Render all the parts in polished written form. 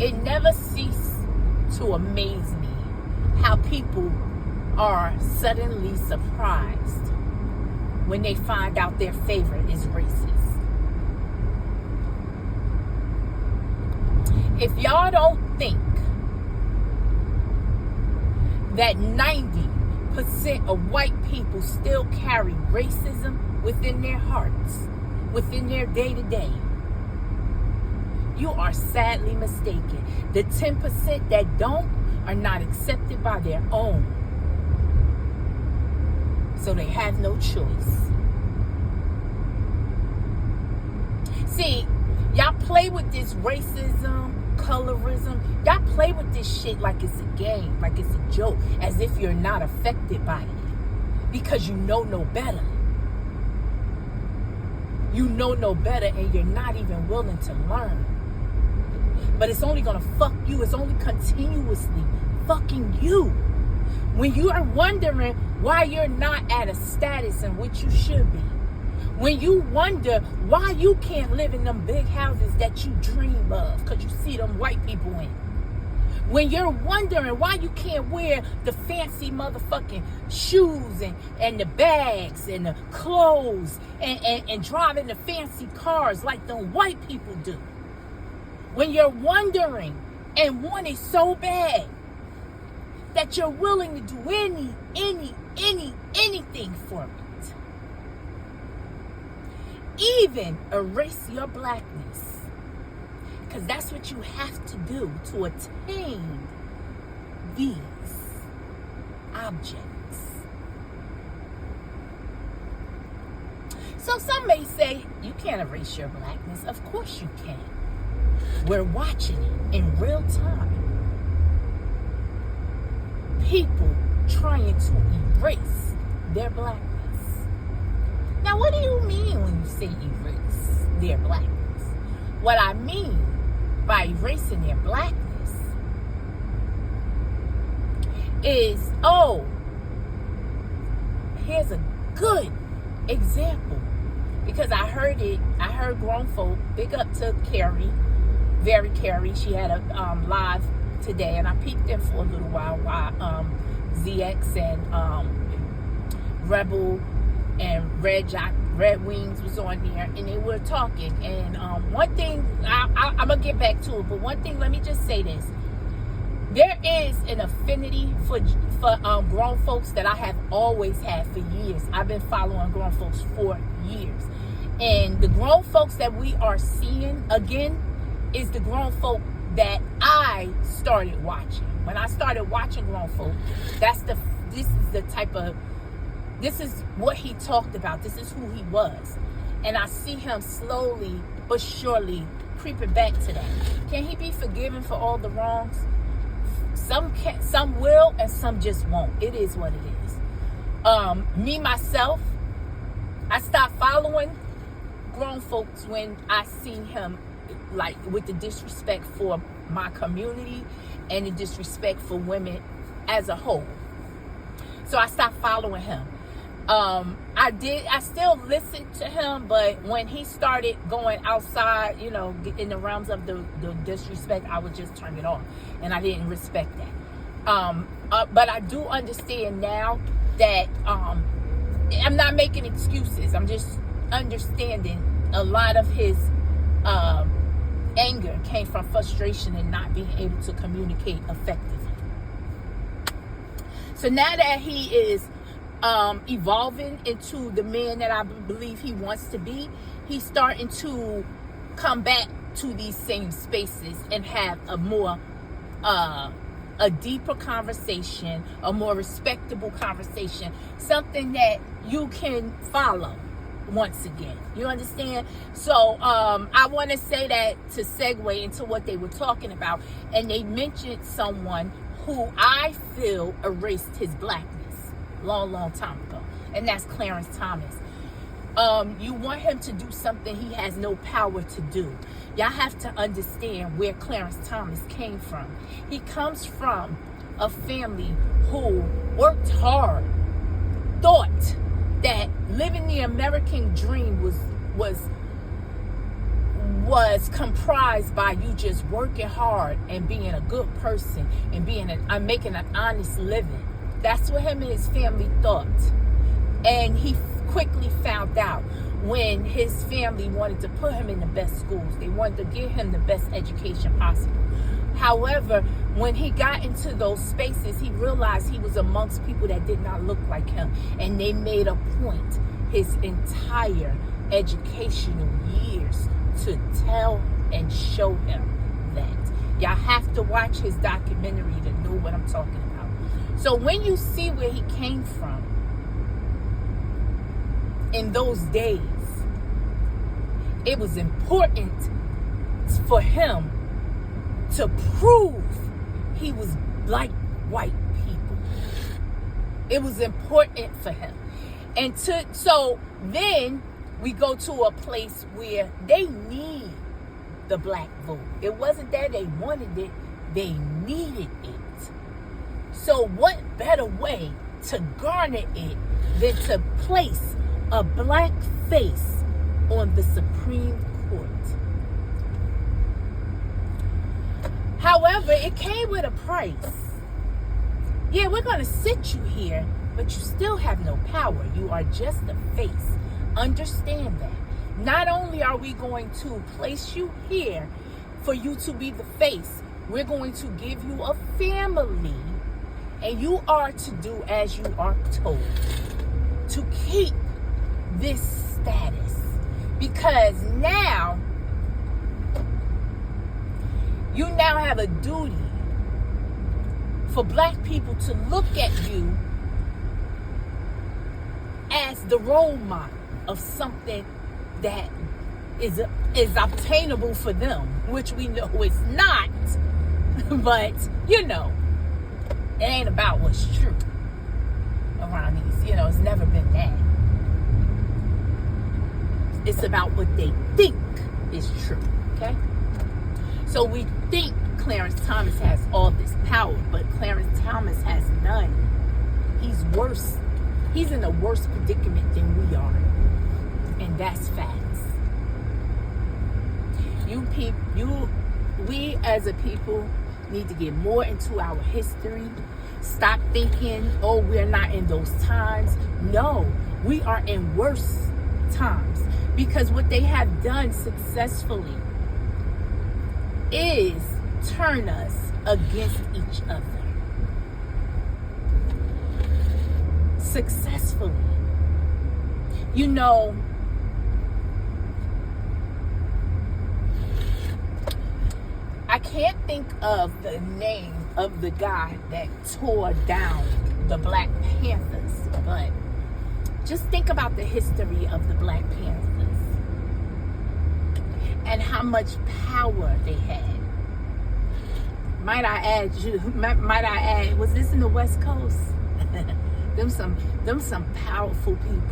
It never ceased to amaze me how people are suddenly surprised when they find out their favorite is racist. If y'all don't think that 90% of white people still carry racism within their hearts, within their day-to-day, you are sadly mistaken. The 10% that don't are not accepted by their own. So they have no choice. See, y'all play with this racism, colorism. Y'all play with this shit like it's a game, like it's a joke, as if you're not affected by it. Because you know no better. You know no better, and you're not even willing to learn. But it's only gonna fuck you. It's only continuously fucking you. When you are wondering why you're not at a status in which you should be. When you wonder why you can't live in them big houses that you dream of because you see them white people in. When you're wondering why you can't wear the fancy motherfucking shoes and the bags and the clothes and driving the fancy cars like the white people do. When you're wondering and want it so bad that you're willing to do anything for it. Even erase your blackness. Because that's what you have to do to attain these objects. So some may say, you can't erase your blackness. Of course you can. We're watching it in real time. People trying to erase their blackness. Now, what do you mean when you say erase their blackness? What I mean by erasing their blackness is, here's a good example. Because I heard grown folk, big up to Carrie, very Carrie. She had a live today, and I peeked in for a little while ZX and Rebel and Red Wings was on there, and they were talking. And one thing, I'm gonna get back to it, but one thing, let me just say this: there is an affinity for grown folks that I have always had for years. I've been following grown folks for years, and the grown folks that we are seeing again is the grown folk that I started watching. When I started watching grown folk, this is what he talked about. This is who he was. And I see him slowly but surely creeping back to that. Can he be forgiven for all the wrongs? Some will and some just won't. It is what it is. Me, myself, I stopped following grown folks when I see him like with the disrespect for my community and the disrespect for women as a whole. So I stopped following him. I still listened to him, but when he started going outside, in the realms of the disrespect, I would just turn it off, and I didn't respect that. But I do understand now that I'm not making excuses. I'm just understanding a lot of his anger came from frustration and not being able to communicate effectively. So now that he is evolving into the man that I believe he wants to be, he's starting to come back to these same spaces and have a more a deeper conversation, a more respectable conversation, something that you can follow once again. You understand? So I want to say that to segue into what they were talking about, and they mentioned someone who I feel erased his blackness long time ago, and that's Clarence Thomas. You want him to do something he has no power to do. Y'all have to understand where Clarence Thomas came from. He comes from a family who worked hard, thought that living the American dream was was comprised by you just working hard and being a good person and making an honest living. That's what him and his family thought. And he quickly found out when his family wanted to put him in the best schools. They wanted to give him the best education possible. However, when he got into those spaces, he realized he was amongst people that did not look like him. And they made a point his entire educational years to tell and show him that. Y'all have to watch his documentary to know what I'm talking about. So when you see where he came from in those days, it was important for him to prove he was like white people. It was important for him. So then we go to a place where they need the black vote. It wasn't that they wanted it, they needed it. So what better way to garner it than to place a black face on the Supreme Court? However, it came with a price. Yeah, we're going to sit you here, but you still have no power. You are just a face. Understand that. Not only are we going to place you here for you to be the face, we're going to give you a family, and you are to do as you are told to keep this status. Because now, you now have a duty for black people to look at you as the role model of something that is obtainable for them, which we know it's not. But, it ain't about what's true around these. It's never been that. It's about what they think is true, okay? So we think Clarence Thomas has all this power, but Clarence Thomas has none. He's worse. He's in a worse predicament than we are. And that's facts. We as a people need to get more into our history. Stop thinking, oh, we're not in those times. No, we are in worse times, because what they have done successfully is turn us against each other. Successfully. I can't think of the name of the guy that tore down the Black Panthers, but just think about the history of the Black Panthers and how much power they had. Might I add, was this in the West Coast? them some powerful people.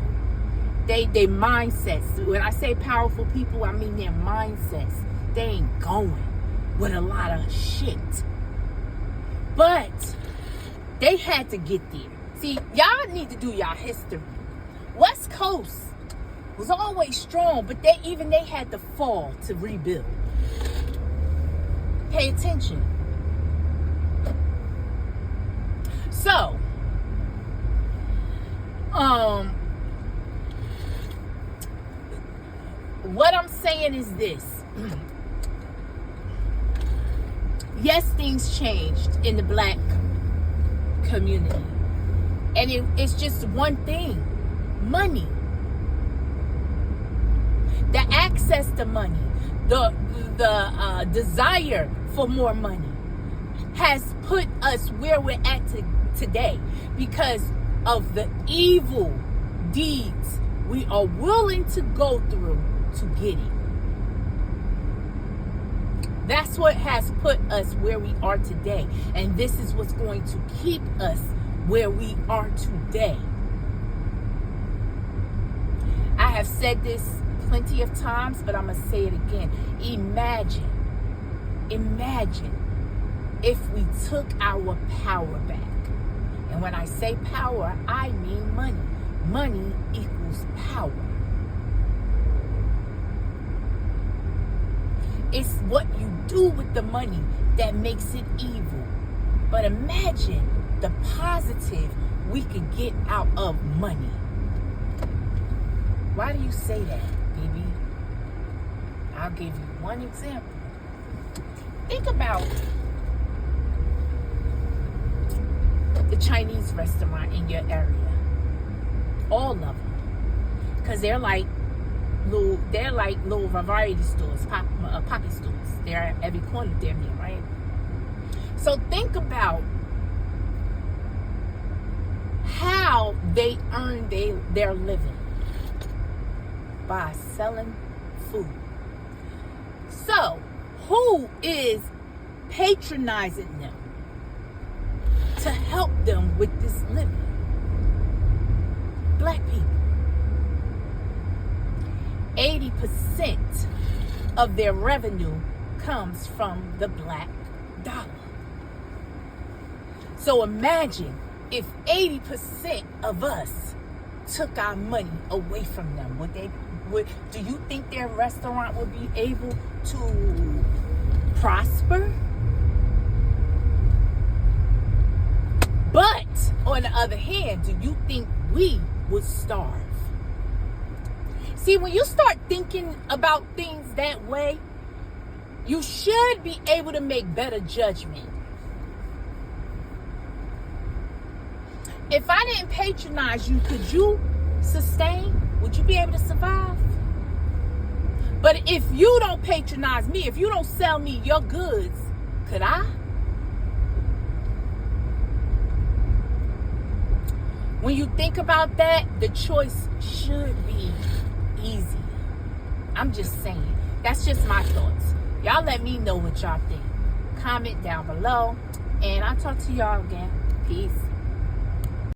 They mindsets. When I say powerful people, I mean their mindsets. They ain't going with a lot of shit. But they had to get there. See, y'all need to do y'all history. West Coast was always strong, but they had to fall to rebuild. Pay attention. So, what I'm saying is this. Yes, things changed in the black community. And it's just one thing. Money. The access to money. The desire for more money has put us where we're at today because of the evil deeds we are willing to go through to get it. That's what has put us where we are today. And this is what's going to keep us where we are today. I have said this plenty of times, but I'm going to say it again. Imagine if we took our power back. And when I say power, I mean money. Money equals power. It's what you do with the money that makes it evil. But imagine the positive we could get out of money. Why do you say that, baby? I'll give you one example. Think about the Chinese restaurant in your area. All of them. Because they're like little variety stores, pocket stores. They're at every corner damn near, right? So think about how they earn their living by selling food. So who is patronizing them to help them with this living? Black people. 80% of their revenue comes from the black dollar. So imagine if 80% of us took our money away from them. Do you think their restaurant would be able to prosper? But on the other hand, do you think we would starve? See, when you start thinking about things that way, you should be able to make better judgment. If I didn't patronize you, could you sustain? Would you be able to survive? But if you don't patronize me, if you don't sell me your goods, could I? When you think about that, the choice should be easy. I'm just saying. That's just my thoughts. Y'all let me know what y'all think. Comment down below. And I'll talk to y'all again. Peace.